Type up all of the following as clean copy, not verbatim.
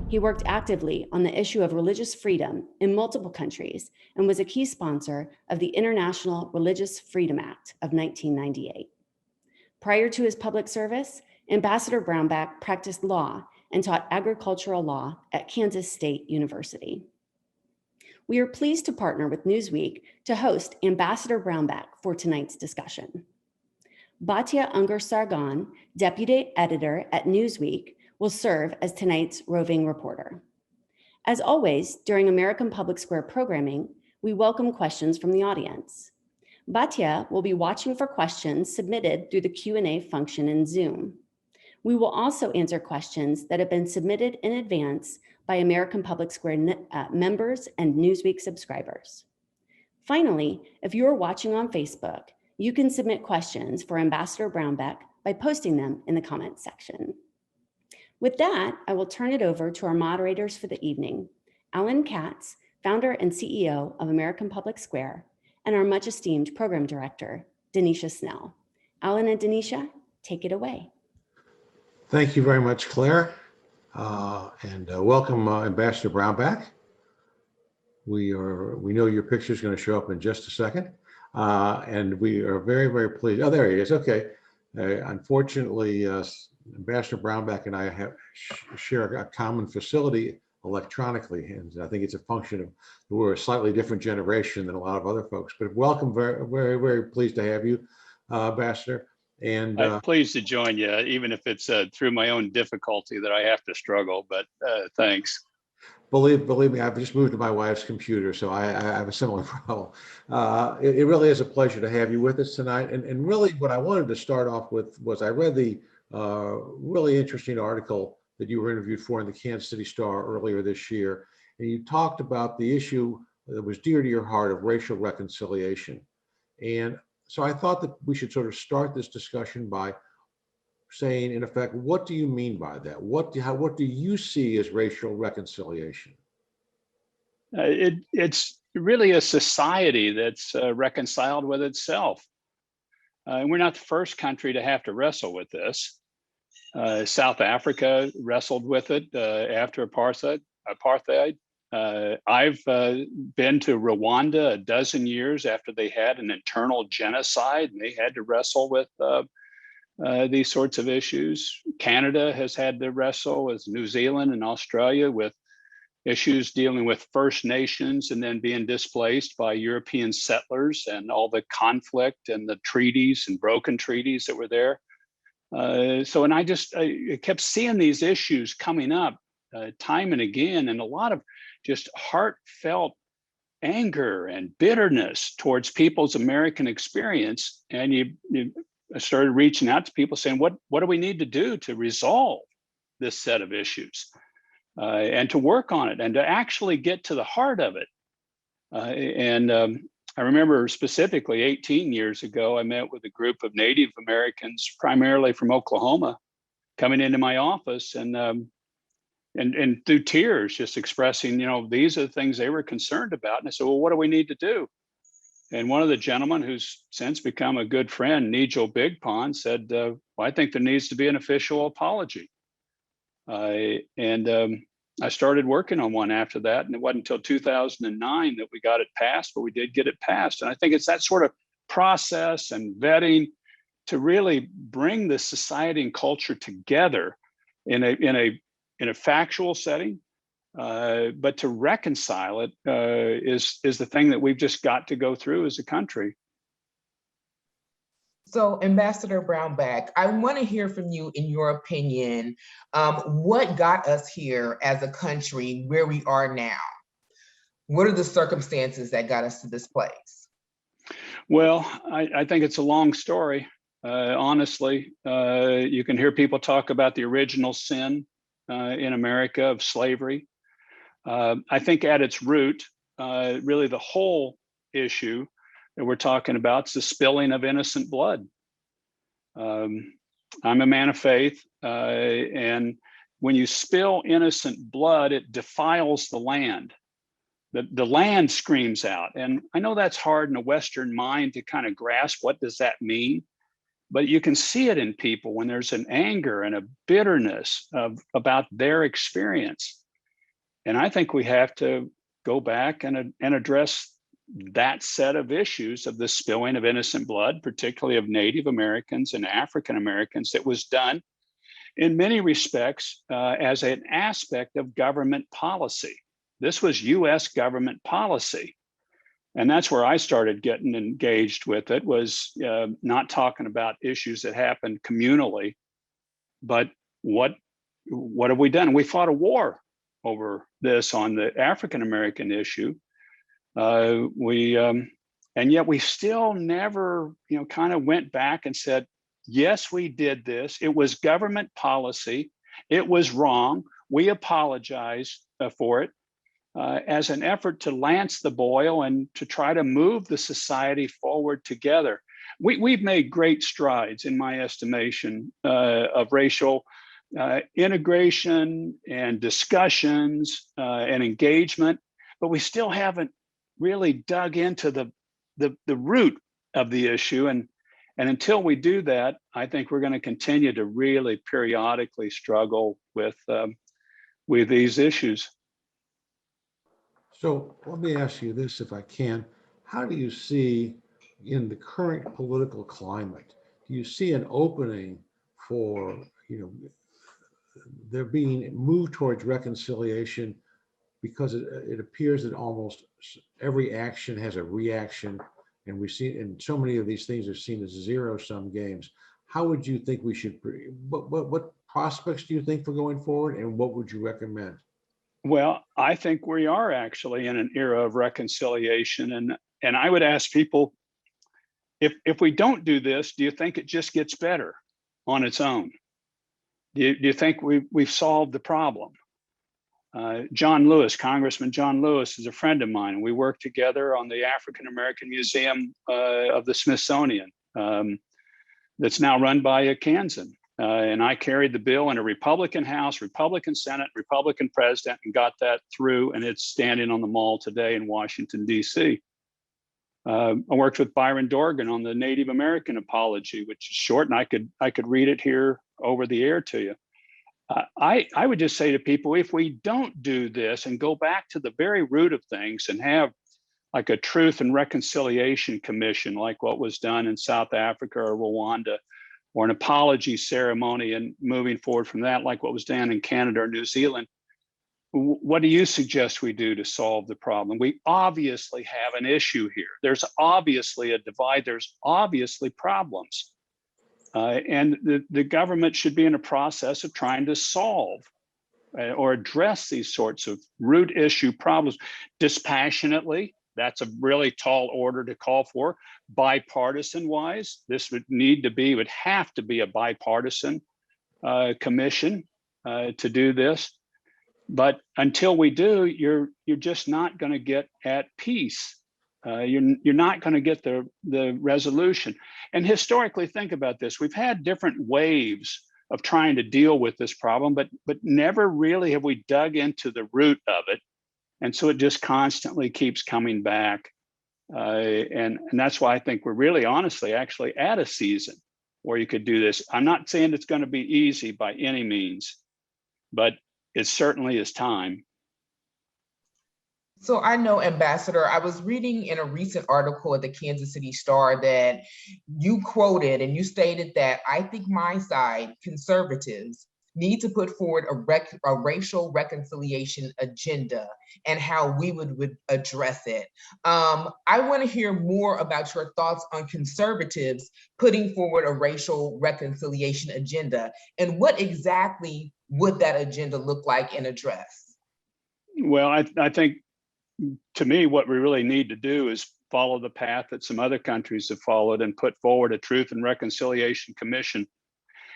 He worked actively on the issue of religious freedom in multiple countries and was a key sponsor of the International Religious Freedom Act of 1998. Prior to his public service, Ambassador Brownback practiced law and taught agricultural law at Kansas State University. We are pleased to partner with Newsweek to host Ambassador Brownback for tonight's discussion. Batya Ungar-Sargon, deputy editor at Newsweek, will serve as tonight's roving reporter. As always, during American Public Square programming, we welcome questions from the audience. Batya will be watching for questions submitted through the Q&A function in Zoom. We will also answer questions that have been submitted in advance by American Public Square members and Newsweek subscribers. Finally, if you're watching on Facebook, you can submit questions for Ambassador Brownback by posting them in the comments section. With that, I will turn it over to our moderators for the evening, Alan Katz, founder and CEO of American Public Square, and our much esteemed program director, Denisha Snell. Alan and Denisha, take it away. Thank you very much, Claire, and welcome Ambassador Brownback. We know your picture is going to show up in just a second, and we are very, very pleased. Oh, there he is. Okay. Unfortunately, Ambassador Brownback and I share a common facility electronically, and I think it's a function of we're a slightly different generation than a lot of other folks. But welcome, very, very, very pleased to have you, Ambassador. And I'm pleased to join you, even if it's through my own difficulty that I have to struggle. But thanks. Believe me, I've just moved to my wife's computer, so I have a similar problem. It really is a pleasure to have you with us tonight. And really, what I wanted to start off with was I read the really interesting article that you were interviewed for in the Kansas City Star earlier this year, and you talked about the issue that was dear to your heart of racial reconciliation. And so I thought that we should sort of start this discussion by saying, in effect, what do you mean by that? What do you see as racial reconciliation? It's really a society that's reconciled with itself. And we're not the first country to have to wrestle with this. South Africa wrestled with it after apartheid. I've been to Rwanda a dozen years after they had an internal genocide, and they had to wrestle with these sorts of issues. Canada has had to wrestle with New Zealand and Australia with issues dealing with First Nations and then being displaced by European settlers and all the conflict and the treaties and broken treaties that were there. And I kept seeing these issues coming up time and again, and a lot of just heartfelt anger and bitterness towards people's American experience. And you started reaching out to people saying, what do we need to do to resolve this set of issues and to work on it and to actually get to the heart of it? I remember specifically 18 years ago, I met with a group of Native Americans, primarily from Oklahoma, coming into my office and through tears, just expressing, these are the things they were concerned about. And I said, well, what do we need to do? And one of the gentlemen who's since become a good friend, Nigel Big Pond, said, well, I think there needs to be an official apology. I started working on one after that, and it wasn't until 2009 that we got it passed, but we did get it passed. And I think it's that sort of process and vetting to really bring the society and culture together in a factual setting, but to reconcile it is the thing that we've just got to go through as a country. So, Ambassador Brownback, I want to hear from you, in your opinion, what got us here as a country where we are now? What are the circumstances that got us to this place? Well, I think it's a long story. Honestly, you can hear people talk about the original sin in America of slavery. I think at its root, really the whole issue that we're talking about is the spilling of innocent blood. I'm a man of faith, and when you spill innocent blood, it defiles the land. The land screams out. And I know that's hard in a Western mind to kind of grasp, what does that mean? But you can see it in people when there's an anger and a bitterness about their experience. And I think we have to go back and address that set of issues of the spilling of innocent blood, particularly of Native Americans and African Americans, that was done in many respects as an aspect of government policy. This was US government policy. And that's where I started getting engaged with it, was not talking about issues that happened communally, but what have we done? We fought a war over this on the African American issue. And yet we still never, kind of went back and said, yes, we did this. It was government policy. It was wrong. We apologize for it as an effort to lance the boil and to try to move the society forward together. We've made great strides, in my estimation, of racial integration and discussions and engagement, but we still haven't really dug into the root of the issue. And until we do that, I think we're going to continue to really periodically struggle with these issues. So let me ask you this, if I can. How do you see, in the current political climate, do you see an opening for, there being moved towards reconciliation? Because it appears that almost every action has a reaction, and we see, and so many of these things are seen as zero-sum games. How would you think we should, what prospects do you think for going forward, and what would you recommend? Well, I think we are actually in an era of reconciliation, and I would ask people, if we don't do this, do you think it just gets better on its own? Do you think we've solved the problem? John Lewis, Congressman John Lewis, is a friend of mine, and we worked together on the African American Museum of the Smithsonian that's now run by a Kansan. And I carried the bill in a Republican House, Republican Senate, Republican President, and got that through, and it's standing on the mall today in Washington, D.C. I worked with Byron Dorgan on the Native American apology, which is short, and I could read it here over the air to you. I would just say to people, if we don't do this and go back to the very root of things and have like a Truth and Reconciliation Commission, like what was done in South Africa or Rwanda, or an apology ceremony, and moving forward from that, like what was done in Canada or New Zealand, what do you suggest we do to solve the problem? We obviously have an issue here. There's obviously a divide. There's obviously problems. And the government should be in a process of trying to solve or address these sorts of root issue problems dispassionately. That's a really tall order to call for. Bipartisan wise, this would have to be a bipartisan commission to do this. But until we do, you're just not going to get at peace. You're not going to get the resolution. And historically, think about this. We've had different waves of trying to deal with this problem, but never really have we dug into the root of it. And so it just constantly keeps coming back. And that's why I think we're really honestly actually at a season where you could do this. I'm not saying it's going to be easy by any means, but it certainly is time. So I know, Ambassador, I was reading in a recent article at the Kansas City Star that you quoted and you stated that I think my side, conservatives, need to put forward a racial reconciliation agenda and how we would address it. I want to hear more about your thoughts on conservatives putting forward a racial reconciliation agenda, and what exactly would that agenda look like and address? Well, I think, to me, what we really need to do is follow the path that some other countries have followed and put forward a Truth and Reconciliation Commission.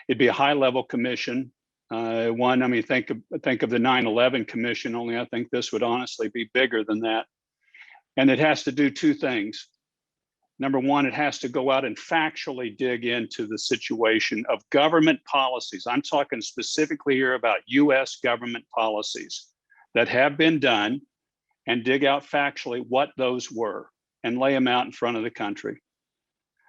It'd be a high-level commission. Think of the 9/11 Commission, only I think this would honestly be bigger than that. And it has to do two things. Number one, it has to go out and factually dig into the situation of government policies. I'm talking specifically here about US government policies that have been done, and dig out factually what those were and lay them out in front of the country.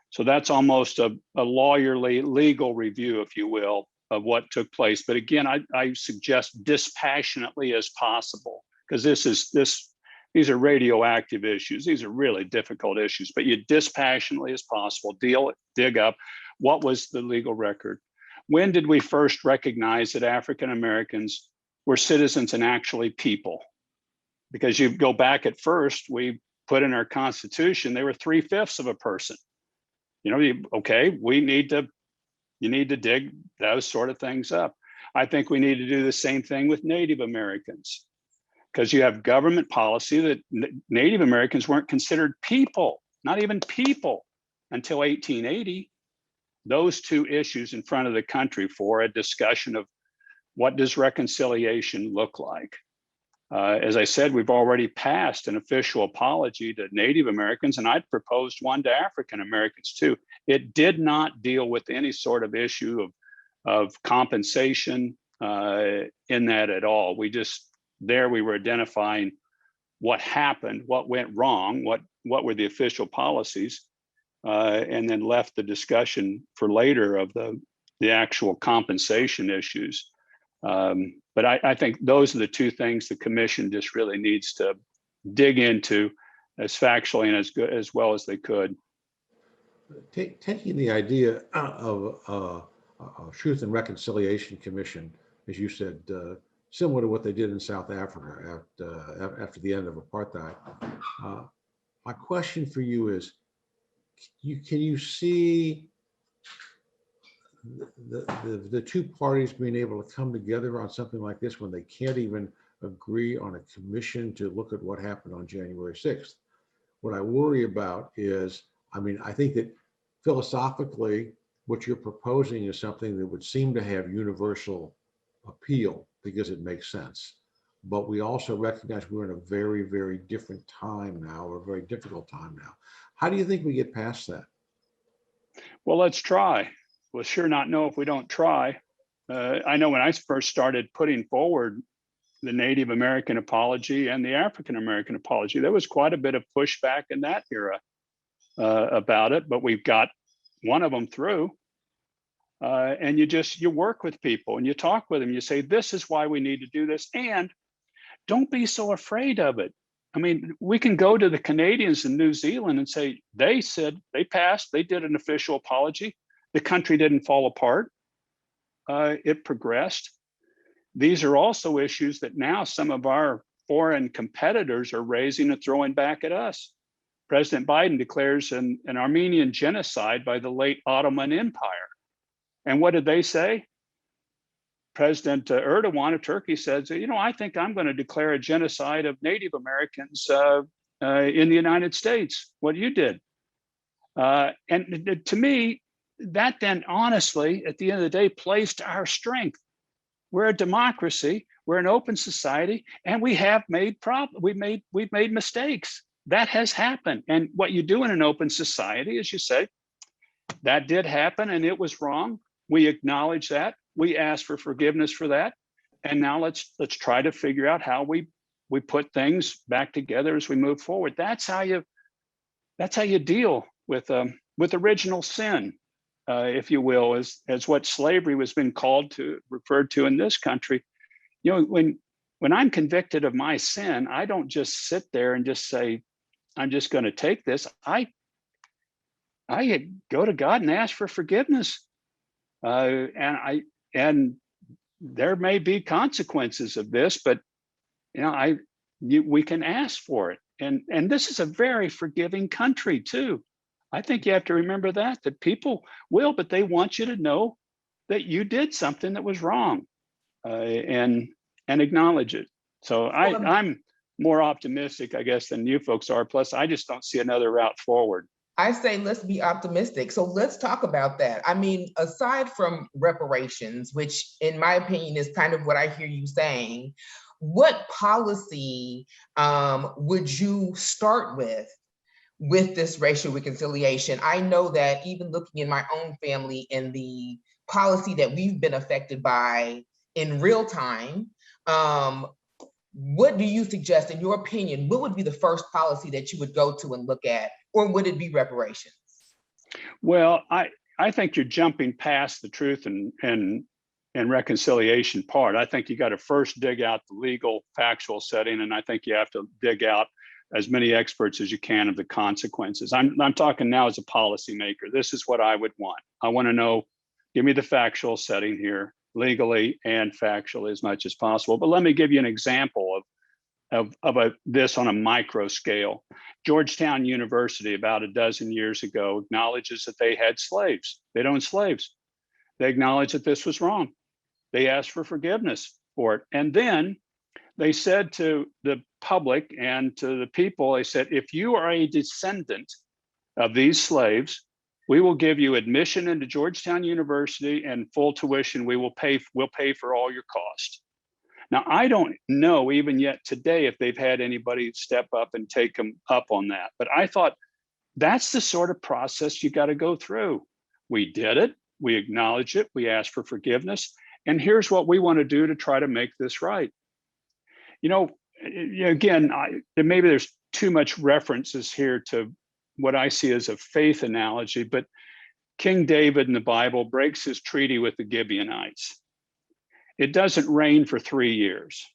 So that's almost a lawyerly legal review, if you will, of what took place. But again, I suggest dispassionately as possible. because these are radioactive issues. These are really difficult issues, but you dispassionately as possible dig up what was the legal record. When did we first recognize that African Americans were citizens and actually people? Because you go back at first, we put in our Constitution, they were 3/5 of a person. Okay, you need to dig those sort of things up. I think we need to do the same thing with Native Americans, because you have government policy that Native Americans weren't considered people, not even people, until 1880. Those two issues in front of the country for a discussion of what does reconciliation look like. As I said, we've already passed an official apology to Native Americans, and I'd proposed one to African Americans too. It did not deal with any sort of issue of compensation in that at all. We were identifying what happened, what went wrong, what were the official policies, and then left the discussion for later of the actual compensation issues. But I think those are the two things the commission just really needs to dig into as factually and as well as they could. Taking the idea of a Truth and Reconciliation Commission, as you said, similar to what they did in South Africa after the end of apartheid. My question for you is, can you see the two parties being able to come together on something like this when they can't even agree on a commission to look at what happened on January 6th? What I worry about is, I think that philosophically, what you're proposing is something that would seem to have universal appeal because it makes sense. But we also recognize we're in a very, very different time now, or a very difficult time now. How do you think we get past that? Well, let's try. We'll sure not know if we don't try. I know when I first started putting forward the Native American apology and the African American apology, there was quite a bit of pushback in that era about it, but we've got one of them through. And you work with people and you talk with them. You say, this is why we need to do this. And don't be so afraid of it. We can go to the Canadians in New Zealand and say, they said they passed, they did an official apology. The country didn't fall apart. It progressed. These are also issues that now some of our foreign competitors are raising and throwing back at us. President Biden declares an Armenian genocide by the late Ottoman Empire. And what did they say? President Erdogan of Turkey said, I think I'm going to declare a genocide of Native Americans in the United States, what you did. And to me, that then honestly, at the end of the day, plays to our strength. We're a democracy, we're an open society, and we have made we've made mistakes. That has happened. And what you do in an open society is you say, that did happen and it was wrong. We acknowledge that. We ask for forgiveness for that. And now let's try to figure out how we put things back together as we move forward. That's how you deal with original sin, if you will, as what slavery was been referred to in this country. When I'm convicted of my sin, I don't just sit there and just say, I'm just going to take this. I go to God and ask for forgiveness. And there may be consequences of this, but we can ask for it. And this is a very forgiving country too. I think you have to remember that people will, but they want you to know that you did something that was wrong, and acknowledge it. So I'm more optimistic, I guess, than you folks are. Plus, I just don't see another route forward. I say, let's be optimistic. So let's talk about that. Aside from reparations, which in my opinion is kind of what I hear you saying, what policy would you start with this racial reconciliation? I know that even looking in my own family and the policy that we've been affected by in real time, what do you suggest, in your opinion, what would be the first policy that you would go to and look at, or would it be reparations? Well, I think you're jumping past the Truth and and reconciliation part. I think you got to first dig out the legal factual setting, and I think you have to dig out as many experts as you can of the consequences. I'm talking now as a policymaker. This is what I would want. I want to know, give me the factual setting here, legally and factually as much as possible. But let me give you an example of this on a micro scale. Georgetown University, about a dozen years ago, acknowledges that they had slaves. They'd owned slaves. They acknowledged that this was wrong. They asked for forgiveness for it. And then they said to the public and to the people, they said, if you are a descendant of these slaves, we will give you admission into Georgetown University and full tuition. We'll pay for all your costs. Now, I don't know even yet today if they've had anybody step up and take them up on that. But I thought that's the sort of process you got to go through. We did it. We acknowledge it. We ask for forgiveness. And here's what we want to do to try to make this right. You know, again, maybe there's too much references here to what I see as a faith analogy, but King David in the Bible breaks his treaty with the Gibeonites. It doesn't rain for 3 years.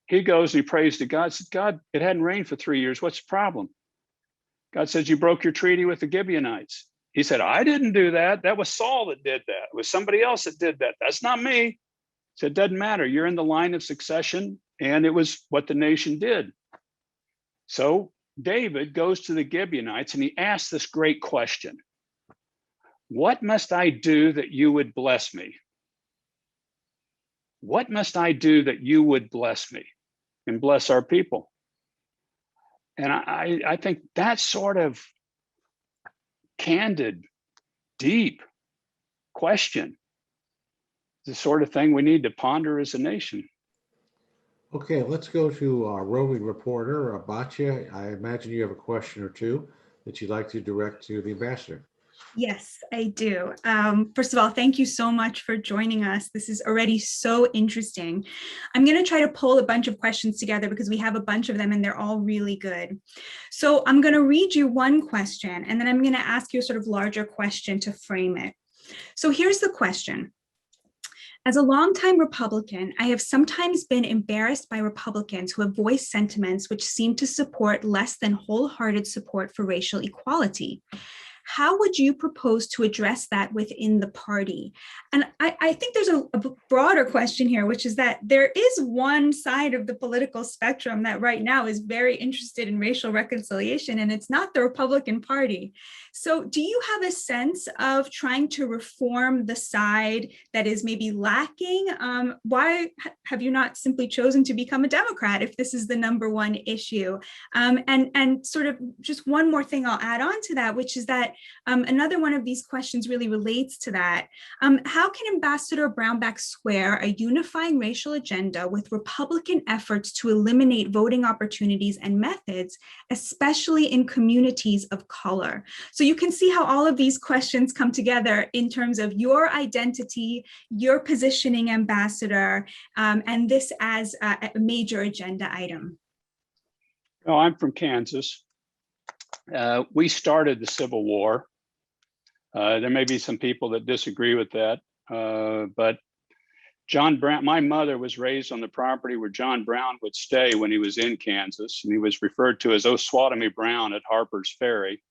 He goes and he prays to God, says, God, it hadn't rained for 3 years. What's the problem? God says, you broke your treaty with the Gibeonites. He said, I didn't do that. That was Saul that did that. It was somebody else that did that. That's not me. He said, it doesn't matter. You're in the line of succession. And it was what the nation did. So David goes to the Gibeonites and he asks this great question. What must I do that you would bless me? What must I do that you would bless me and bless our people? And I think that sort of candid, deep question is the sort of thing we need to ponder as a nation. Okay, let's go to our roving reporter, Batya. I imagine you have a question or two that you'd like to direct to the ambassador. Yes, I do. First of all, thank you so much for joining us. This is already so interesting. I'm going to try to pull a bunch of questions together because we have a bunch of them and they're all really good. So I'm going to read you one question and then I'm going to ask you a sort of larger question to frame it. So here's the question. As a longtime Republican, I have sometimes been embarrassed by Republicans who have voiced sentiments which seem to support less than wholehearted support for racial equality. How would you propose to address that within the party? And I think there's a broader question here, which is that there is one side of the political spectrum that right now is very interested in racial reconciliation, and it's not the Republican Party. So do you have a sense of trying to reform the side that is maybe lacking? Why have you not simply chosen to become a Democrat if this is the number one issue? And sort of just one more thing I'll add on to that, which is that another one of these questions really relates to that. How can Ambassador Brownback square a unifying racial agenda with Republican efforts to eliminate voting opportunities and methods, especially in communities of color? So you can see how all of these questions come together in terms of your identity, your positioning, Ambassador, and this as a major agenda item. Oh, I'm from Kansas. We started the Civil War. There may be some people that disagree with that, but John Brown, my mother was raised on the property where John Brown would stay when he was in Kansas, and he was referred to as Oswatamy Brown at Harper's Ferry.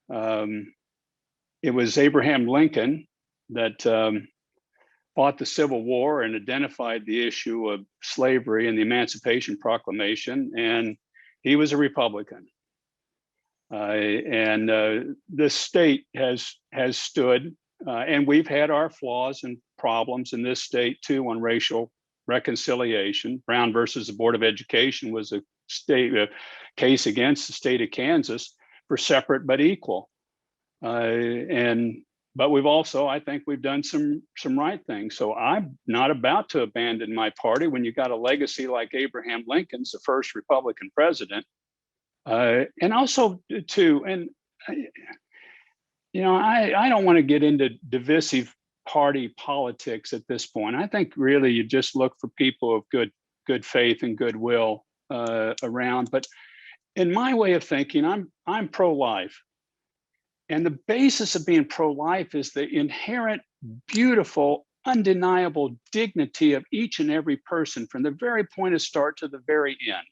It was Abraham Lincoln that fought the Civil War and identified the issue of slavery and the Emancipation Proclamation, and he was a Republican. And the state has stood, and we've had our flaws and problems in this state too on racial reconciliation. Brown versus the Board of Education was a case against the state of Kansas for separate but equal. But we've also, I think we've done some right things. So I'm not about to abandon my party when you got a legacy like Abraham Lincoln's, the first Republican president. And also too, and I don't want to get into divisive party politics at this point. I think really you just look for people of good faith and goodwill around. But in my way of thinking, I'm pro-life, and the basis of being pro-life is the inherent beautiful undeniable dignity of each and every person from the very point of start to the very end.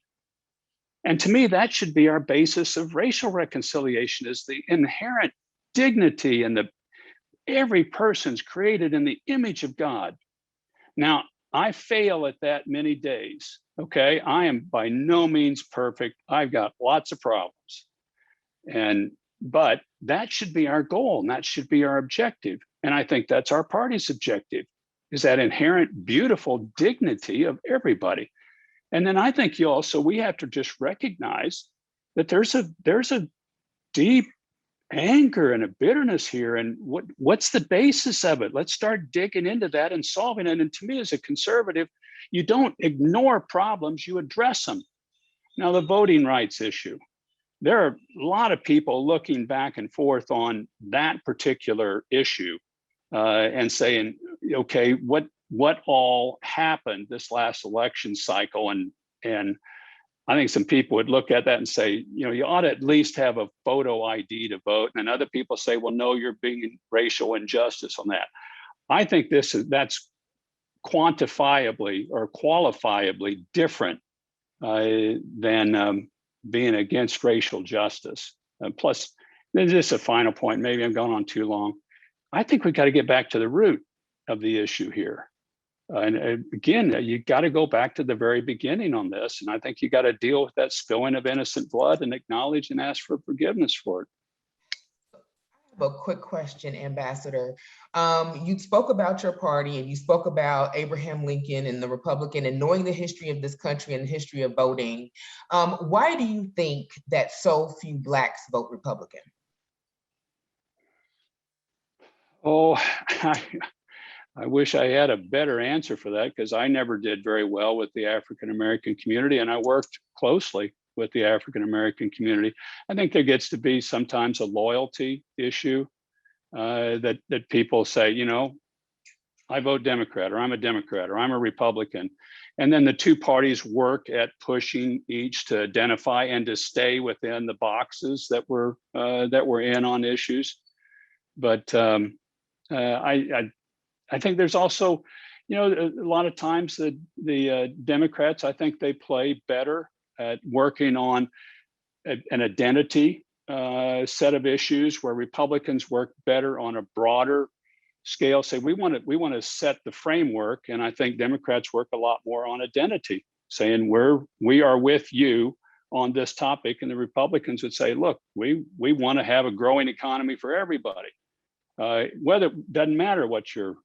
And to me, that should be our basis of racial reconciliation, is the inherent dignity and every person's created in the image of God. Now, I fail at that many days, okay? I am by no means perfect. I've got lots of problems. But that should be our goal, and that should be our objective. And I think that's our party's objective, is that inherent beautiful dignity of everybody. And then I think we have to just recognize that there's a deep anger and a bitterness here. And what's the basis of it? Let's start digging into that and solving it. And to me, as a conservative, you don't ignore problems, you address them. Now, the voting rights issue. There are a lot of people looking back and forth on that particular issue and saying, okay, what all happened this last election cycle? And I think some people would look at that and say, you ought to at least have a photo ID to vote. And other people say, well, no, you're being racial injustice on that. I think that's quantifiably or qualifiably different than being against racial justice. Plus, there's just a final point. Maybe I'm going on too long. I think we've got to get back to the root of the issue here. And again, you got to go back to the very beginning on this. And I think you got to deal with that spilling of innocent blood and acknowledge and ask for forgiveness for it. I have a quick question, Ambassador. You spoke about your party and you spoke about Abraham Lincoln and the Republican and knowing the history of this country and the history of voting. Why do you think that so few Blacks vote Republican? Oh, I wish I had a better answer for that, because I never did very well with the African-American community, and I worked closely with the African-American community. I think there gets to be sometimes a loyalty issue that people say, I vote Democrat, or I'm a Democrat, or I'm a Republican. And then the two parties work at pushing each to identify and to stay within the boxes that we're in on issues. But I think there's also, a lot of times the Democrats, I think they play better at working on an identity set of issues, where Republicans work better on a broader scale. Say we want to set the framework, and I think Democrats work a lot more on identity, saying we are with you on this topic, and the Republicans would say, look, we want to have a growing economy for everybody. Whether doesn't matter what your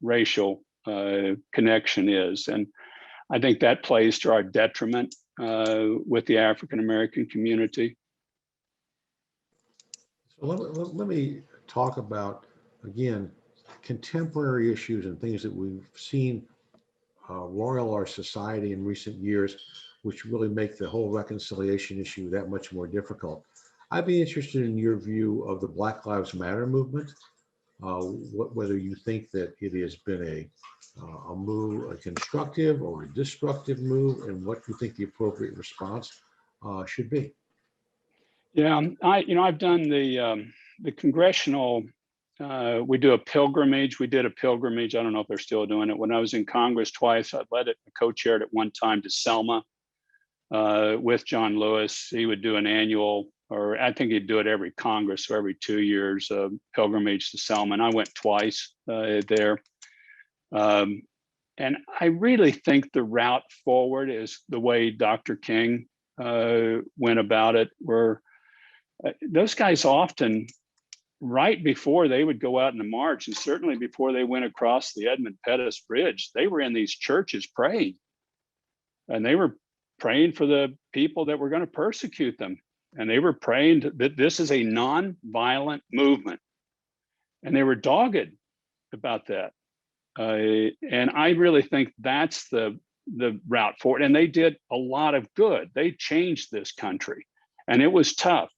racial connection is. And I think that plays to our detriment with the African-American community. So let me talk about, again, contemporary issues and things that we've seen roil our society in recent years, which really make the whole reconciliation issue that much more difficult. I'd be interested in your view of the Black Lives Matter movement, whether you think that it has been a move, a constructive or a destructive move, and what you think the appropriate response should be. Yeah, I've done the congressional. We do a pilgrimage. We did a pilgrimage. I don't know if they're still doing it. When I was in Congress twice, I led it, co-chaired it one time to Selma with John Lewis. He would do an annual, or I think he'd do it every Congress, so every 2 years, pilgrimage to Selma. And I went twice there. And I really think the route forward is the way Dr. King went about it, where those guys often, right before they would go out in the march, and certainly before they went across the Edmund Pettus Bridge, they were in these churches praying. And they were praying for the people that were going to persecute them. And they were praying that this is a non-violent movement. And they were dogged about that. And I really think that's the route forward. And they did a lot of good. They changed this country, and it was tough.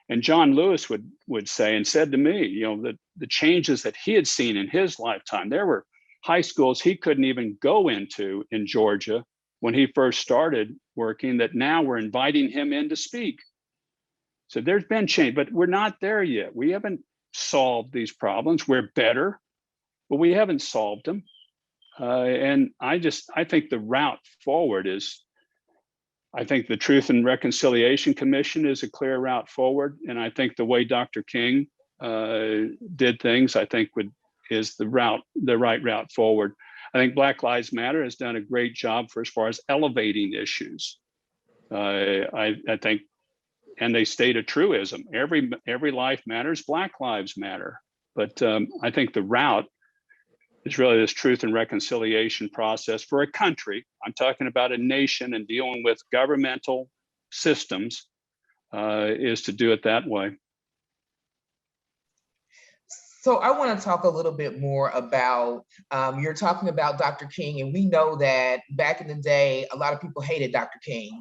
And John Lewis would say, and said to me, that the changes that he had seen in his lifetime, there were high schools he couldn't even go into in Georgia when he first started working, that now we're inviting him in to speak. So there's been change, but we're not there yet. We haven't solved these problems. We're better. but we haven't solved them. And I think the route forward is, I think the Truth and Reconciliation Commission is a clear route forward. And I think the way Dr. King did things, I think is the right route forward. I think Black Lives Matter has done a great job for as far as elevating issues. I think, and they state a truism: every life matters, Black lives matter. But I think the route is really this truth and reconciliation process for a country. I'm talking about a nation and dealing with governmental systems, is to do it that way. So I want to talk a little bit more about, you're talking about Dr. King, and we know that back in the day, a lot of people hated Dr. King,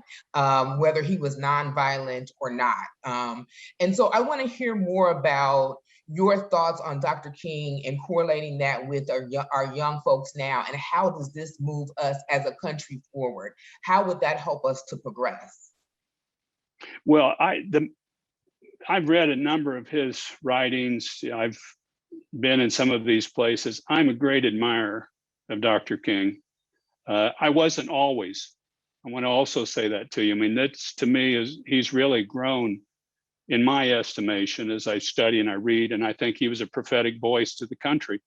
whether he was nonviolent or not. And so I want to hear more about your thoughts on Dr. King and correlating that with our young folks now, and how does this move us as a country forward? How would that help us to progress? Well, I've read a number of his writings. I've been in some of these places. I'm a great admirer of Dr. King. I wasn't always. I want to also say that to you. I mean, that's, to me, he's really grown in my estimation as I study and I read, and I think he was a prophetic voice to the country.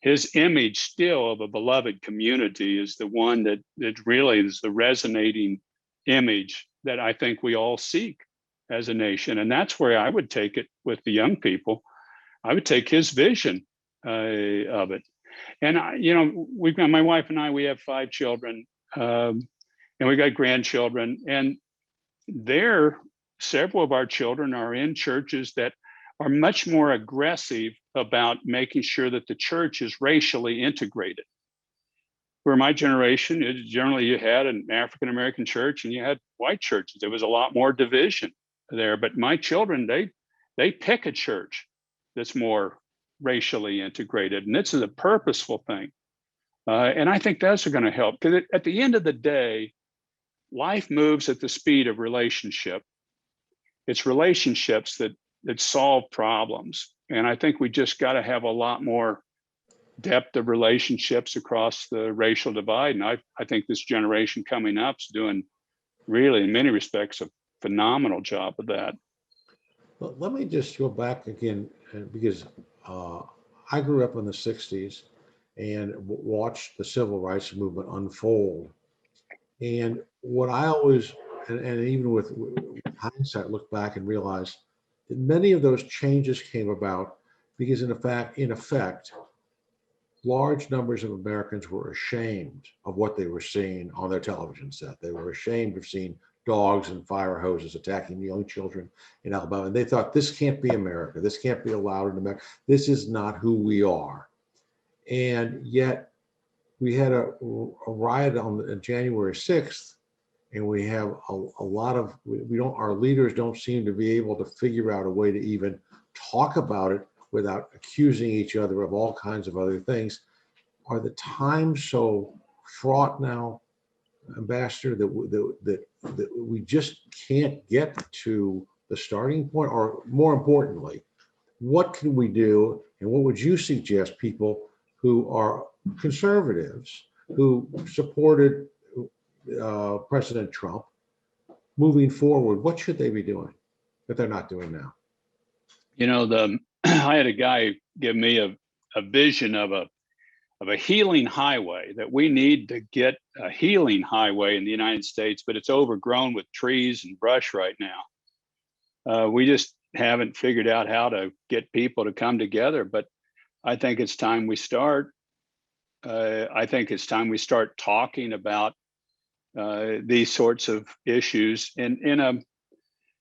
His image still of a beloved community is the one that really is the resonating image that I think we all seek as a nation. And that's where I would take it with the young people. I would take his vision of it. And we've got, my wife and I, we have 5 children, and we got grandchildren, and several of our children are in churches that are much more aggressive about making sure that the church is racially integrated. Where my generation, generally you had an African-American church and you had white churches. There was a lot more division there, but my children, they pick a church that's more racially integrated, and this is a purposeful thing. And I think those are going to help, because at the end of the day, life moves at the speed of relationship. It's relationships that solve problems. And I think we just got to have a lot more depth of relationships across the racial divide. And I think this generation coming up is doing really, in many respects, a phenomenal job of that. Well, let me just go back again, because I grew up in the 60s and watched the civil rights movement unfold. And what I always, and even with hindsight, look back and realize that many of those changes came about because in effect, large numbers of Americans were ashamed of what they were seeing on their television set. They were ashamed of seeing dogs and fire hoses attacking young children in Alabama. And they thought, this can't be America. This can't be allowed in America. This is not who we are. And yet we had a riot on January 6th, and we have a lot of, our leaders don't seem to be able to figure out a way to even talk about it without accusing each other of all kinds of other things. Are the times so fraught now, Ambassador, that we just can't get to the starting point? Or more importantly, what can we do, and what would you suggest people who are conservatives, who supported President Trump, moving forward, what should they be doing that they're not doing now? I had a guy give me a vision of a healing highway, that we need to get a healing highway in the United States, but it's overgrown with trees and brush right now. We just haven't figured out how to get people to come together, but I think it's time we start. I think it's time we start talking about these sorts of issues and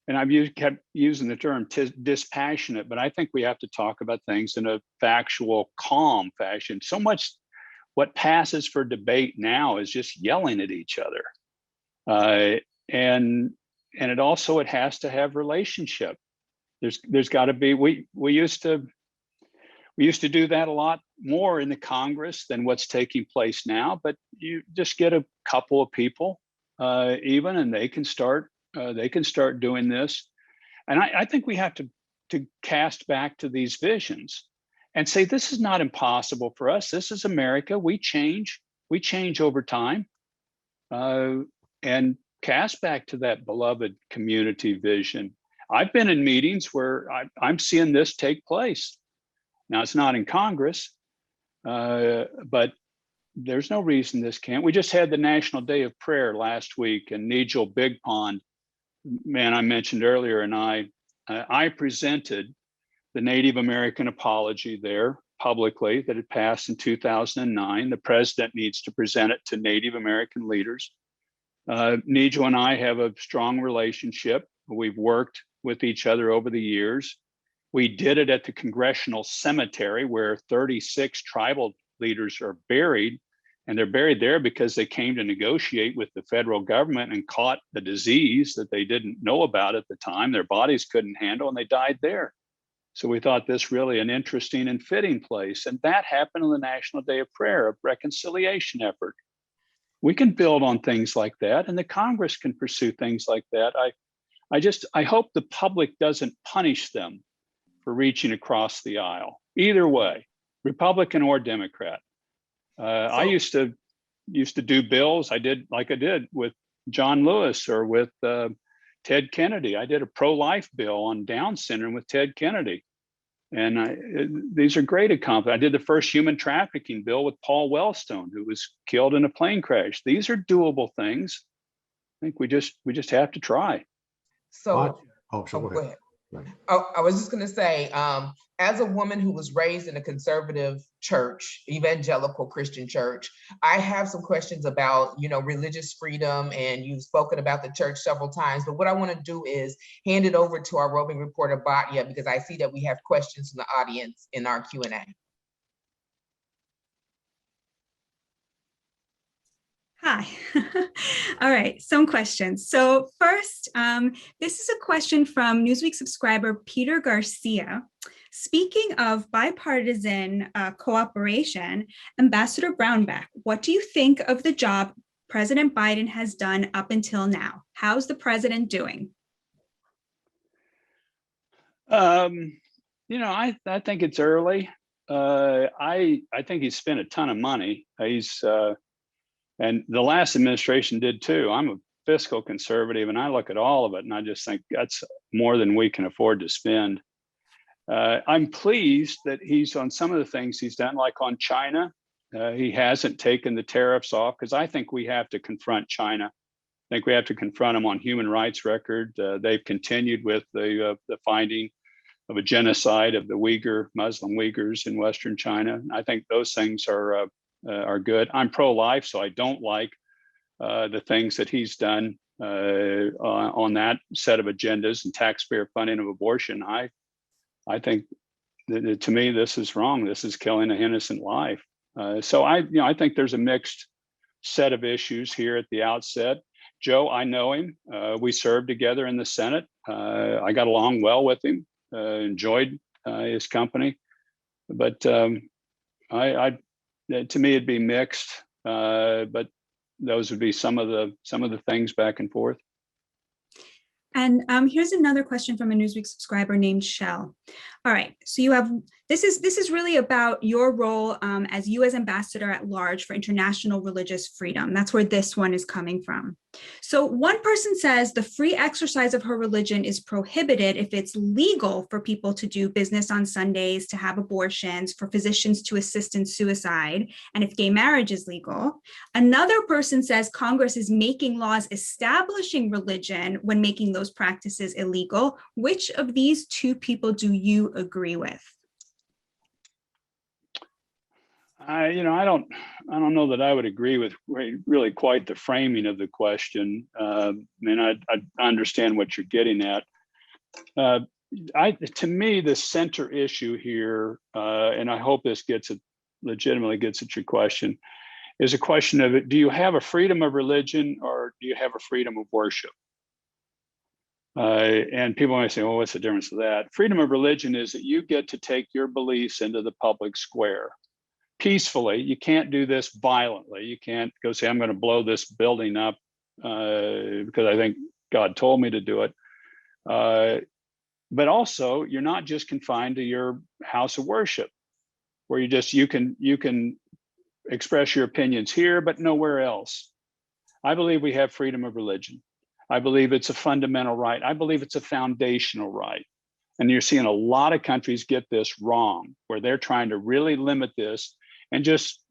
I've kept using the term dispassionate, but I think we have to talk about things in a factual, calm fashion. So much what passes for debate now is just yelling at each other. And it has to have relationship. There's got to be, we used to do that a lot more in the Congress than what's taking place now, but you just get a couple of people and they can start doing this. And I think we have to cast back to these visions and say, this is not impossible for us. This is America. We change over time, and cast back to that beloved community vision. I've been in meetings where I'm seeing this take place. Now, it's not in Congress, but there's no reason this can't. We just had the National Day of Prayer last week, and Nigel Big Pond, man I mentioned earlier, and I presented the Native American apology there publicly that had passed in 2009. The president needs to present it to Native American leaders. Nigel and I have a strong relationship. We've worked with each other over the years. We did it at the Congressional Cemetery, where 36 tribal leaders are buried, and they're buried there because they came to negotiate with the federal government and caught the disease that they didn't know about at the time. Their bodies couldn't handle, and they died there. So we thought this really an interesting and fitting place. And that happened on the National Day of Prayer, a reconciliation effort. We can build on things like that, and the Congress can pursue things like that. I hope the public doesn't punish them for reaching across the aisle, either way, Republican or Democrat. I used to do bills. I did with John Lewis or with Ted Kennedy. I did a pro-life bill on Down syndrome with Ted Kennedy. And these are great accomplishments. I did the first human trafficking bill with Paul Wellstone, who was killed in a plane crash. These are doable things. I think we just have to try. So, go ahead. Right. I was just going to say, as a woman who was raised in a conservative church, evangelical Christian church, I have some questions about, religious freedom, and you've spoken about the church several times. But what I want to do is hand it over to our roving reporter, Batya, because I see that we have questions from the audience in our Q&A. Hi. All right, some questions. So first, this is a question from Newsweek subscriber Peter Garcia. Speaking of bipartisan cooperation, Ambassador Brownback, what do you think of the job President Biden has done up until now? How's the president doing? I think it's early. I think he's spent a ton of money. And the last administration did too. I'm a fiscal conservative, and I look at all of it, and I just think that's more than we can afford to spend. I'm pleased that he's on some of the things he's done, like on China. He hasn't taken the tariffs off, because I think we have to confront China. I think we have to confront them on human rights record. They've continued with the finding of a genocide of the Muslim Uyghurs in Western China. I think those things are good. I'm pro-life, so I don't like the things that he's done on that set of agendas and taxpayer funding of abortion. I think that, to me, this is wrong. This is killing an innocent life. So I think there's a mixed set of issues here at the outset. Joe, I know him. We served together in the Senate. I got along well with him. Enjoyed his company, but to me, it'd be mixed, but those would be some of the things back and forth. And here's another question from a Newsweek subscriber named Shell. All right, so you have, this is really about your role as U.S. Ambassador at Large for International Religious Freedom. That's where this one is coming from. So one person says the free exercise of her religion is prohibited if it's legal for people to do business on Sundays, to have abortions, for physicians to assist in suicide, and if gay marriage is legal. Another person says Congress is making laws establishing religion when making those practices illegal. Which of these two people do you agree with? I don't know that I would agree with really quite the framing of the question. I understand what you're getting at. To me, the center issue here, and I hope this legitimately gets at your question, is a question of, do you have a freedom of religion, or do you have a freedom of worship? And people might say, well, what's the difference of that? Freedom of religion is that you get to take your beliefs into the public square peacefully. You can't do this violently. You can't go say, I'm going to blow this building up because I think God told me to do it. But also, you're not just confined to your house of worship. where you can express your opinions here, but nowhere else. I believe we have freedom of religion. I believe it's a fundamental right. I believe it's a foundational right. And you're seeing a lot of countries get this wrong, where they're trying to really limit this and just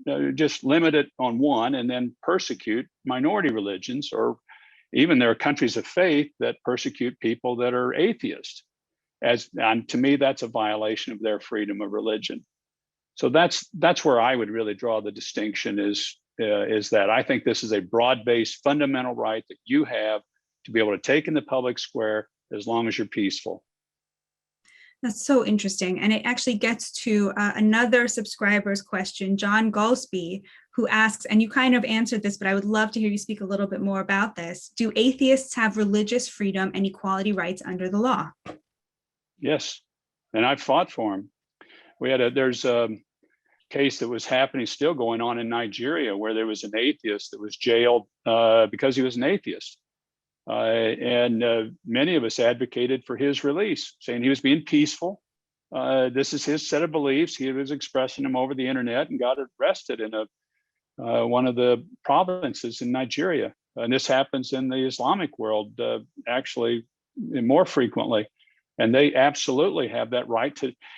limit it on one and then persecute minority religions, or even there are countries of faith that persecute people that are atheists. And to me, that's a violation of their freedom of religion. So that's where I would really draw the distinction is that I think this is a broad-based fundamental right that you have to be able to take in the public square as long as you're peaceful. That's so interesting. And it actually gets to another subscriber's question, John Golsby, who asks, and you kind of answered this, but I would love to hear you speak a little bit more about this. Do atheists have religious freedom and equality rights under the law? Yes, and I've fought for them. There's a case that was happening, still going on in Nigeria, where there was an atheist that was jailed because he was an atheist. And many of us advocated for his release, saying he was being peaceful. This is his set of beliefs. He was expressing them over the internet and got arrested in one of the provinces in Nigeria. And this happens in the Islamic world, actually more frequently. And they absolutely have that right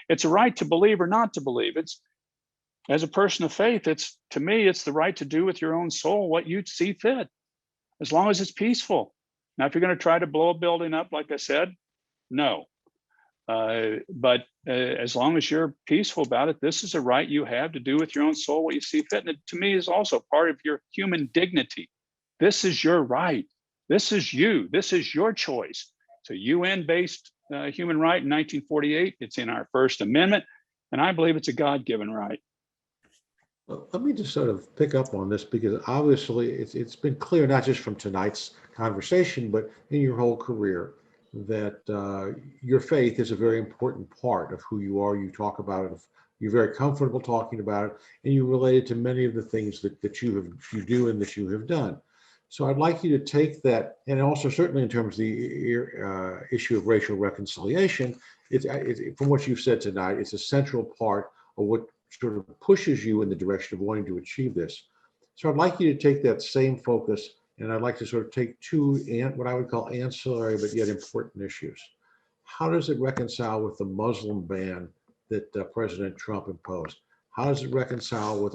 it's a right to believe or not to believe. It's, as a person of faith, to me, it's the right to do with your own soul what you see fit, as long as it's peaceful. Now, if you're going to try to blow a building up, like I said, no. But as long as you're peaceful about it, this is a right you have to do with your own soul what you see fit. And it, to me, is also part of your human dignity. This is your right. This is you. This is your choice. It's a UN-based human right in 1948. It's in our First Amendment. And I believe it's a God-given right. Well, let me just sort of pick up on this, because obviously it's been clear, not just from tonight's conversation, but in your whole career, that your faith is a very important part of who you are. You talk about it. You're very comfortable talking about it, and you relate it to many of the things that you do and that you have done. So I'd like you to take that, and also certainly in terms of the issue of racial reconciliation, from what you've said tonight, it's a central part of what sort of pushes you in the direction of wanting to achieve this. So I'd like you to take that same focus, and I'd like to sort of take two what I would call ancillary but yet important issues. How does it reconcile with the Muslim ban that President Trump imposed? How does it reconcile with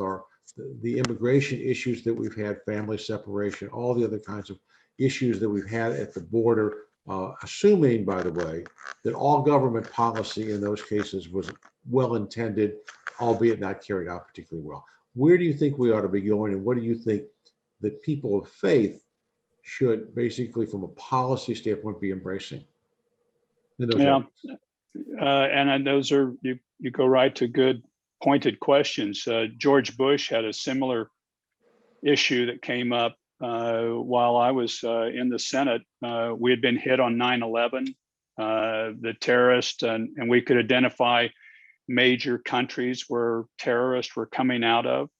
the immigration issues that we've had, family separation, all the other kinds of issues that we've had at the border, assuming, by the way, that all government policy in those cases was well-intended, albeit not carried out particularly well? Where do you think we ought to be going, and what do you think that people of faith should, basically from a policy standpoint, be embracing? Yeah, and those are, you go right to good pointed questions. George Bush had a similar issue that came up while I was in the Senate. We had been hit on 9/11, the terrorist, and we could identify major countries where terrorists were coming out of.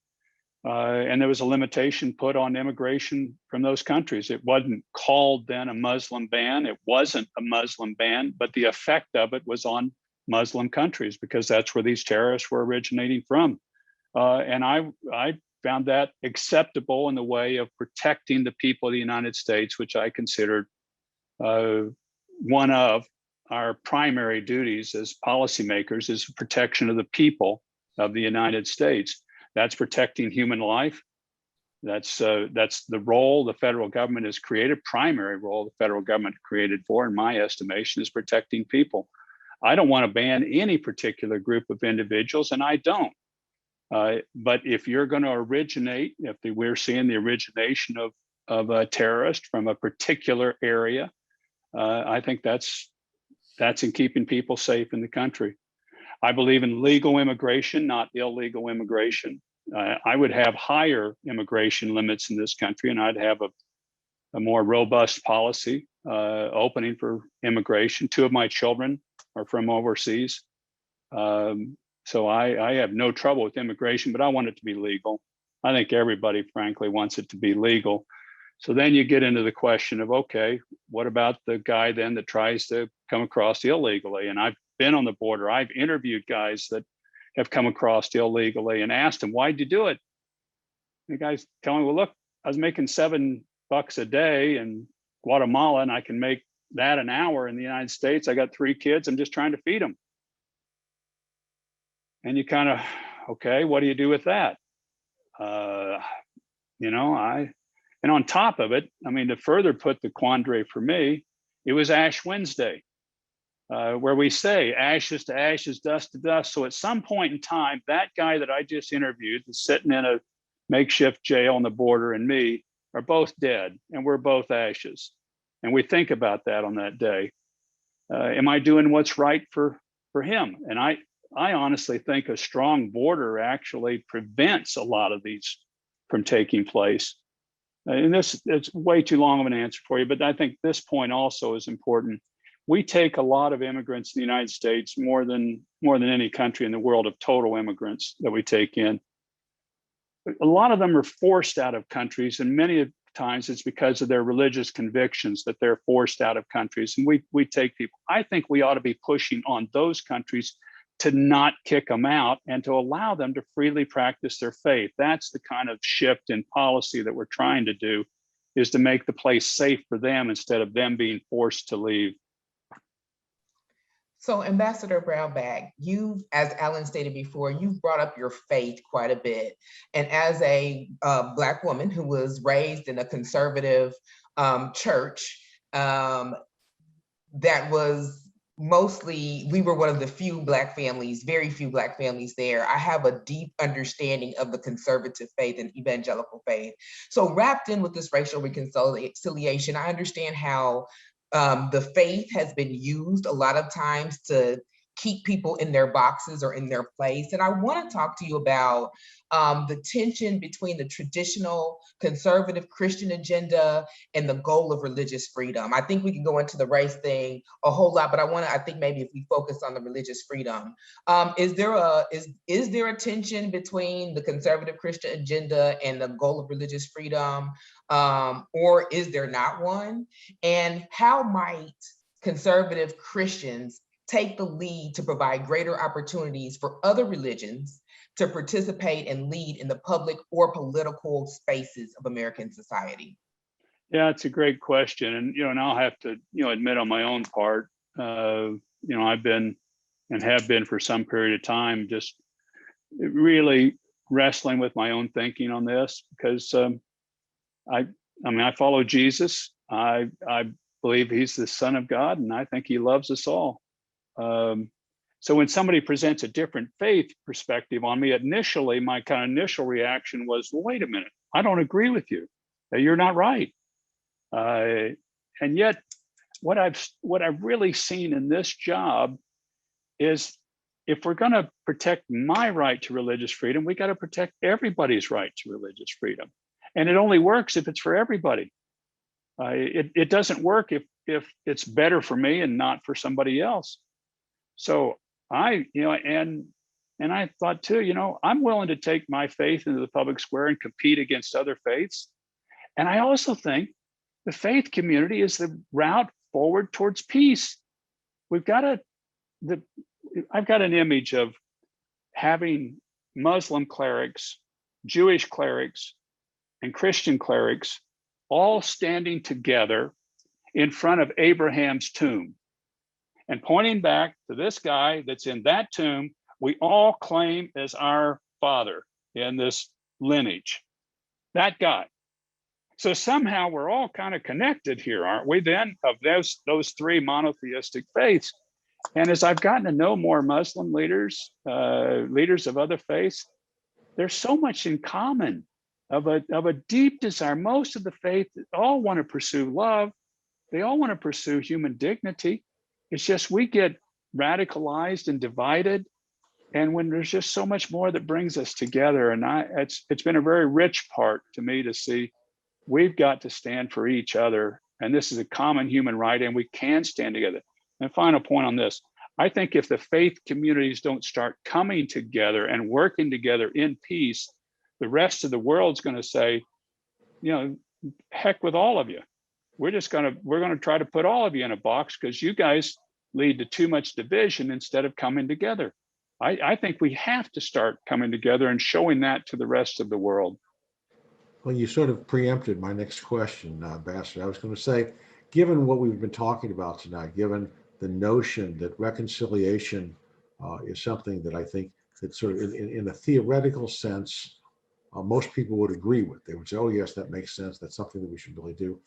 And there was a limitation put on immigration from those countries. It wasn't called then a Muslim ban. It wasn't a Muslim ban, but the effect of it was on Muslim countries, because that's where these terrorists were originating from. And I found that acceptable in the way of protecting the people of the United States, which I considered one of our primary duties as policymakers, is protection of the people of the United States. That's protecting human life. That's the role the federal government has created, primary role the federal government created for, in my estimation, is protecting people. I don't want to ban any particular group of individuals, and I don't. But if you're going to originate, if we're seeing the origination of a terrorist from a particular area, I think that's in keeping people safe in the country. I believe in legal immigration, not illegal immigration. I would have higher immigration limits in this country, and I'd have a more robust policy opening for immigration. 2 of my children are from overseas. So I have no trouble with immigration, but I want it to be legal. I think everybody, frankly, wants it to be legal. So then you get into the question of, okay, what about the guy then that tries to come across illegally? And I've been on the border. I've interviewed guys that have come across illegally, and asked him, why'd you do it? The guy's telling me, well, look, I was making $7 a day in Guatemala, and I can make that an hour in the United States. I got 3 kids. I'm just trying to feed them. And you kind of, okay, what do you do with that? And on top of it, I mean, to further put the quandary for me, it was Ash Wednesday, where we say ashes to ashes, dust to dust. So at some point in time, that guy that I just interviewed, that's sitting in a makeshift jail on the border, and me are both dead, and we're both ashes. And we think about that on that day. Am I doing what's right for him? And I honestly think a strong border actually prevents a lot of these from taking place. And it's way too long of an answer for you, but I think this point also is important. We take a lot of immigrants in the United States, more than any country in the world, of total immigrants that we take in. A lot of them are forced out of countries, and many times it's because of their religious convictions that they're forced out of countries. And we take people. I think we ought to be pushing on those countries to not kick them out and to allow them to freely practice their faith. That's the kind of shift in policy that we're trying to do, is to make the place safe for them instead of them being forced to leave. So Ambassador Brownback, as Alan stated before, you've brought up your faith quite a bit. And as a Black woman who was raised in a conservative church, that was mostly, we were one of the few Black families, very few Black families there. I have a deep understanding of the conservative faith and evangelical faith. So wrapped in with this racial reconciliation, I understand how the faith has been used a lot of times to keep people in their boxes or in their place. And I want to talk to you about the tension between the traditional conservative Christian agenda and the goal of religious freedom. I think we can go into the race thing a whole lot, but I think maybe if we focus on the religious freedom, is there a tension between the conservative Christian agenda and the goal of religious freedom? Or is there not one? And how might conservative Christians take the lead to provide greater opportunities for other religions to participate and lead in the public or political spaces of American society? Yeah, it's a great question. And I'll have to, admit on my own part, I've been and have been for some period of time just really wrestling with my own thinking on this, because I follow Jesus. I believe he's the Son of God, and I think he loves us all. So when somebody presents a different faith perspective on me, initially, my kind of initial reaction was, well, wait a minute, I don't agree with you. You're not right. And yet, what I've really seen in this job is, if we're going to protect my right to religious freedom, we got to protect everybody's right to religious freedom. And it only works if it's for everybody. It doesn't work if it's better for me and not for somebody else. So I thought too, I'm willing to take my faith into the public square and compete against other faiths. And I also think the faith community is the route forward towards peace. I've got an image of having Muslim clerics, Jewish clerics, and Christian clerics all standing together in front of Abraham's tomb and pointing back to this guy that's in that tomb we all claim as our father in this lineage, that guy. So somehow we're all kind of connected here, aren't we then, of those three monotheistic faiths? And as I've gotten to know more Muslim leaders, leaders of other faiths, there's so much in common of a deep desire. Most of the faith all want to pursue love. They all want to pursue human dignity. It's just we get radicalized and divided. And when there's just so much more that brings us together, and it's been a very rich part to me to see we've got to stand for each other. And this is a common human right, and we can stand together. And final point on this, I think if the faith communities don't start coming together and working together in peace, the rest of the world's going to say, heck with all of you. We're going to try to put all of you in a box because you guys lead to too much division instead of coming together. I think we have to start coming together and showing that to the rest of the world. Well, you sort of preempted my next question, Ambassador. I was going to say, given what we've been talking about tonight, given the notion that reconciliation is something that I think that sort of in a theoretical sense, most people would agree with. They would say, oh, yes, that makes sense. That's something that we should really do.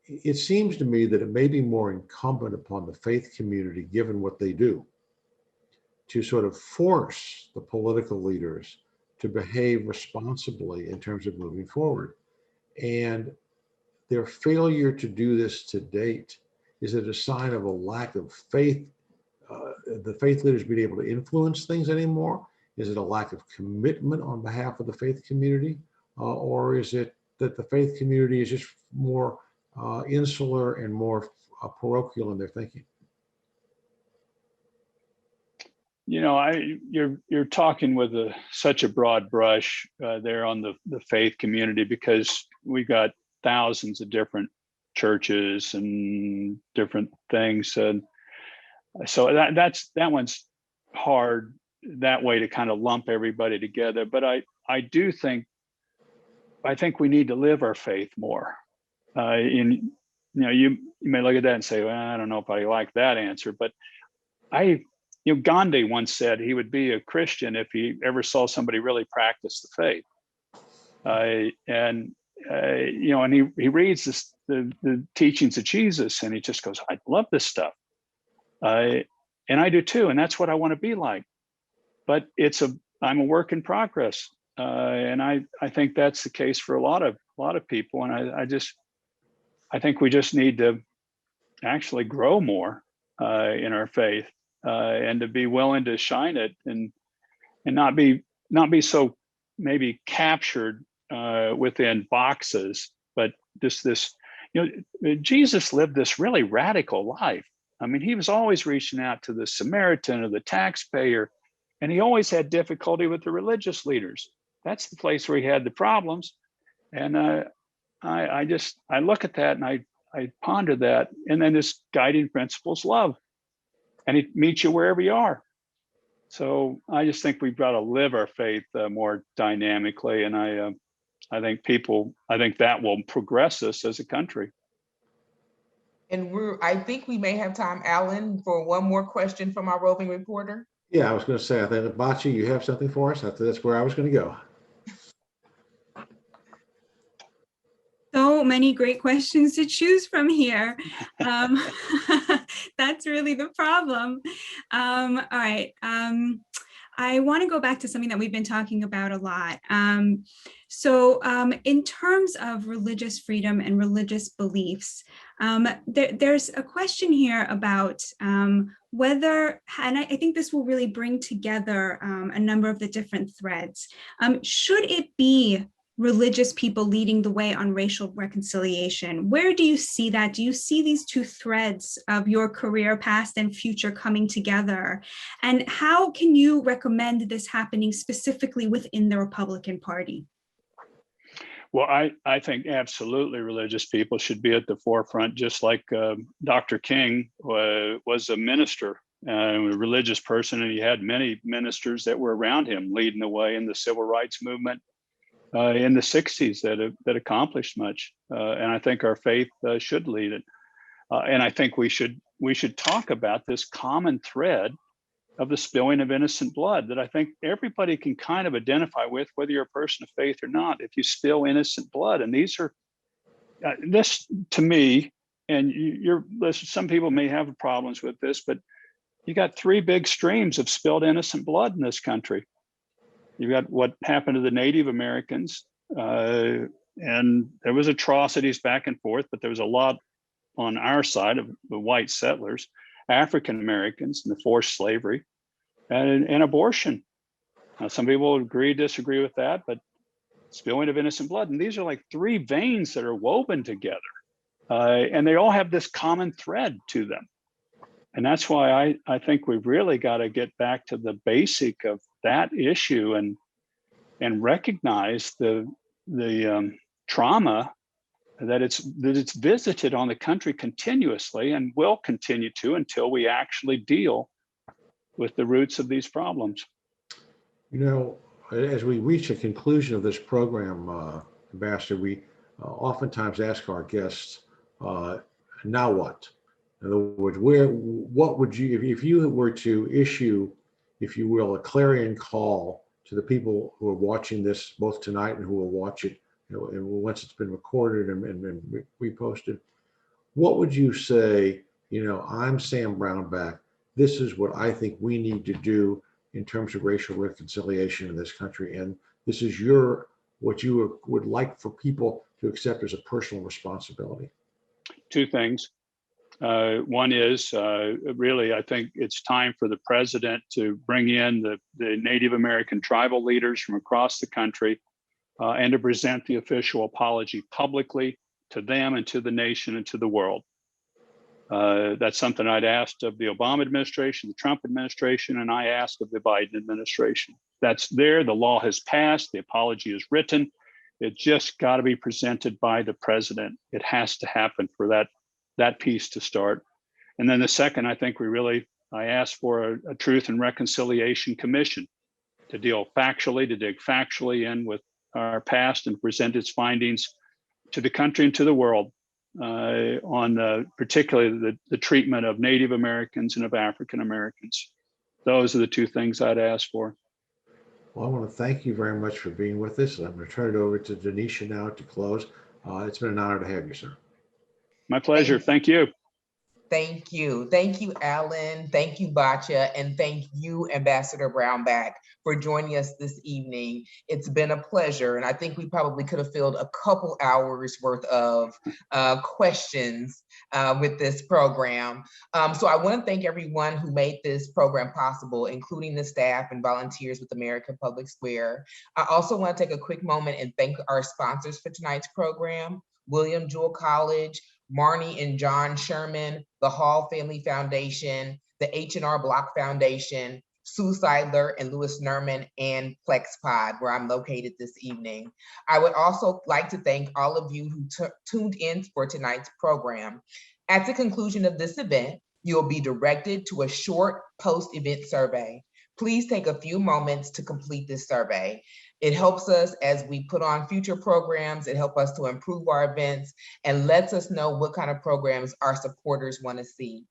It seems to me that it may be more incumbent upon the faith community, given what they do, to sort of force the political leaders to behave responsibly in terms of moving forward. And their failure to do this to date, is it a sign of a lack of faith, the faith leaders being able to influence things anymore? Is it a lack of commitment on behalf of the faith community? Or is it that the faith community is just more insular and more parochial in their thinking? You know, you're talking with such a broad brush there on the faith community, because we got thousands of different churches and different things, and so that one's hard that way to kind of lump everybody together. But I think we need to live our faith more. You may look at that and say, well, I don't know if I like that answer, but Gandhi once said he would be a Christian if he ever saw somebody really practice the faith. And he reads the teachings of Jesus, and he just goes, I love this stuff. And I do too. And that's what I want to be like. But I'm a work in progress. And I think that's the case for a lot of people. And I think we just need to actually grow more in our faith. And to be willing to shine it and not be so maybe captured within boxes, but this, Jesus lived this really radical life. I mean, he was always reaching out to the Samaritan or the taxpayer, and he always had difficulty with the religious leaders. That's the place where he had the problems. And I look at that and I ponder that, and then this guiding principle is love. And it meets you wherever you are. So I just think we've got to live our faith more dynamically. And I think that will progress us as a country. And I think we may have time, Alan, for one more question from our roving reporter. Yeah, I was going to say, I think, Bachi, you have something for us? That's where I was going to go. So many great questions to choose from here. That's really the problem. All right. I want to go back to something that we've been talking about a lot. So in terms of religious freedom and religious beliefs, there's a question here about whether, and I think this will really bring together a number of the different threads. Should it be religious people leading the way on racial reconciliation? Where do you see that? Do you see these two threads of your career, past and future, coming together? And how can you recommend this happening specifically within the Republican Party? Well, I think absolutely religious people should be at the forefront, just like Dr. King was a minister, a religious person, and he had many ministers that were around him leading the way in the civil rights movement in the 60s that accomplished much. And I think our faith should lead it. And I think we should talk about this common thread of the spilling of innocent blood that I think everybody can kind of identify with, whether you're a person of faith or not. If you spill innocent blood, and these are, this to me, and some people may have problems with this, but you got three big streams of spilled innocent blood in this country. You've got what happened to the Native Americans, and there was atrocities back and forth, but there was a lot on our side of the white settlers, African Americans, and the forced slavery, and abortion. Now, some people agree, disagree with that, but spilling of innocent blood. And these are like three veins that are woven together, and they all have this common thread to them. And that's why I think we've really got to get back to the basic of that issue and recognize the trauma that it's visited on the country continuously and will continue to until we actually deal with the roots of these problems. You know, as we reach a conclusion of this program, Ambassador, we oftentimes ask our guests, now what? In other words, what would you, if you were to issue, if you will, a clarion call to the people who are watching this both tonight and who will watch it, you know, and once it's been recorded and reposted, what would you say? You know, I'm Sam Brownback. This is what I think we need to do in terms of racial reconciliation in this country, and this is what you would like for people to accept as a personal responsibility. Two things. One is really, I think it's time for the president to bring in the Native American tribal leaders from across the country and to present the official apology publicly to them and to the nation and to the world. That's something I'd asked of the Obama administration, the Trump administration, and I asked of the Biden administration. That's there. The law has passed. The apology is written. It just got to be presented by the president. It has to happen for that piece to start. And then the second, I think I asked for a Truth and Reconciliation Commission to deal factually, to dig factually in with our past and present its findings to the country and to the world on particularly the treatment of Native Americans and of African Americans. Those are the two things I'd ask for. Well, I want to thank you very much for being with us. I'm going to turn it over to Denisha now to close. It's been an honor to have you, sir. My pleasure. Thank you. Thank you. Thank you, Alan. Thank you, Batya. And thank you, Ambassador Brownback, for joining us this evening. It's been a pleasure. And I think we probably could have filled a couple hours worth of questions with this program. So I want to thank everyone who made this program possible, including the staff and volunteers with American Public Square. I also want to take a quick moment and thank our sponsors for tonight's program, William Jewell College, Marnie and John Sherman, the Hall Family Foundation, the H&R Block Foundation, Sue Seidler and Louis Nerman, and PlexPod, where I'm located this evening. I would also like to thank all of you who tuned in for tonight's program. At the conclusion of this event, you'll be directed to a short post-event survey. Please take a few moments to complete this survey. It helps us as we put on future programs. It helps us to improve our events and lets us know what kind of programs our supporters want to see.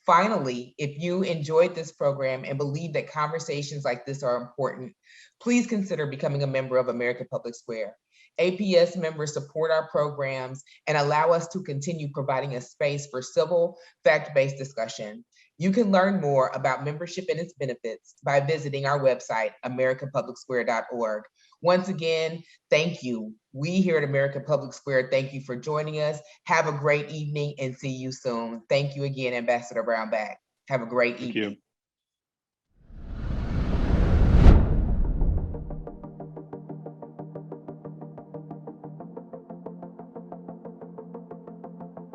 Finally, if you enjoyed this program and believe that conversations like this are important, please consider becoming a member of American Public Square. APS members support our programs and allow us to continue providing a space for civil, fact-based discussion. You can learn more about membership and its benefits by visiting our website, americanpublicsquare.org. Once again, thank you. We here at American Public Square, thank you for joining us. Have a great evening and see you soon. Thank you again, Ambassador Brownback. Have a great evening. Thank you.